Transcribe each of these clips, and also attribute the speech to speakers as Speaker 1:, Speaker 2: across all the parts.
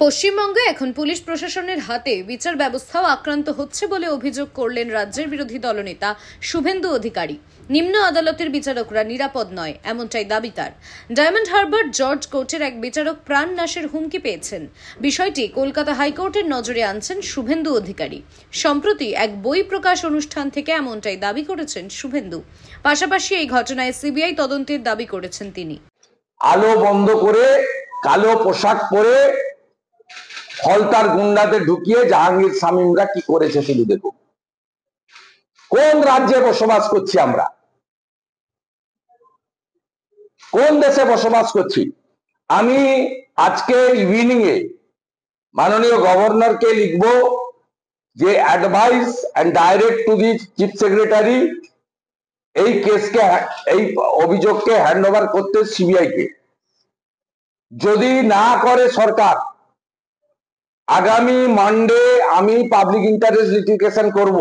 Speaker 1: পশ্চিমবঙ্গে এখন পুলিশ প্রশাসনের হাতে বিচার ব্যবস্থাও আক্রান্ত হচ্ছে বলে অভিযোগ করলেন রাজ্যের বিরোধী দলনেতা শুভেন্দু অধিকারী। নিম্ন আদালতের বিচারকরা নিরাপদ নয়, এমনটাই দাবি তার। ডায়মন্ড হারবার জর্জ কোর্টের এক বিচারক প্রাণ নাশের হুমকি পেয়েছেন। বিষয়টি কলকাতা হাইকোর্টের নজরে আনছেন শুভেন্দু অধিকারী। সম্প্রতি এক বই প্রকাশ অনুষ্ঠান থেকে এমনটাই দাবি করেছেন শুভেন্দু। পাশাপাশি এই ঘটনায় সিবিআই তদন্তের দাবি করেছেন তিনি।
Speaker 2: আলো বন্ধ করে কালো পোশাক পরে ফলতার গুন্ডাদের ঢুকিয়ে জাহাঙ্গীর শামীমরা কি করেছে শুধু দেখুন। কোন রাজ্যে বসবাস করছি আমরা, কোন দেশে বসবাস করছি? আমি আজকে ইভিনিং এ মাননীয় গভর্নরকে লিখব যে advise and direct to the chief secretary এই কেসকে, এই অভিযোগকে হ্যান্ড ওভার করতে সিবিআই কে। যদি না করে সরকার, আগামী মানডে আমি পাবলিক ইন্টারেস্ট লিটিগেশন করব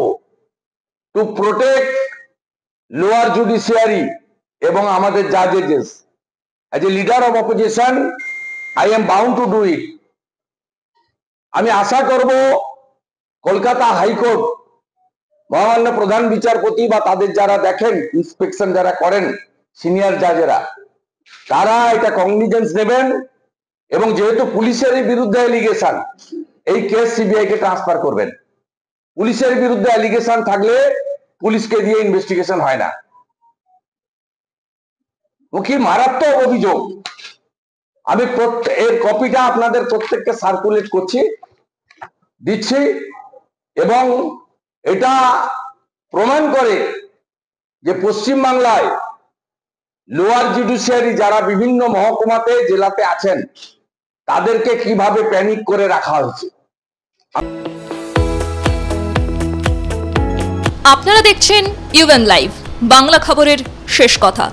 Speaker 2: টু প্রোটেক্ট লোয়ার জুডিশিয়ারি এবং আমাদের জাজেস। As a leader of opposition I am bound to do it. আমি আশা করব কলকাতা হাইকোর্ট মহামান্য প্রধান বিচারপতি বা তাদের যারা দেখেন, ইন্সপেকশন যারা করেন, সিনিয়র জাজেরা, তারা এটা কগনিজেন্স নেবেন এবং যেহেতু পুলিশের বিরুদ্ধে অ্যালিগেশন, এই কেস সিবিআই কে ট্রান্সফার করবেন। পুলিশের বিরুদ্ধে অ্যালিগেশন থাকলে পুলিশকে দিয়ে ইনভেস্টিগেশন হয় না। ও কি মারাত্মক অভিযোগ। আমি এর কপিটা আপনাদের প্রত্যেককে সার্কুলেট করছি, দিচ্ছি, এবং এটা প্রমাণ করে যে পশ্চিমবাংলায় লোয়ার জুডিশিয়ারি যারা বিভিন্ন মহকুমাতে জেলাতে আছেন তাদেরকে কিভাবে প্যানিক করে রাখা হয়েছে।
Speaker 3: আপনারা দেখছেন ইউএন লাইভ, বাংলা খবরের শেষ কথা।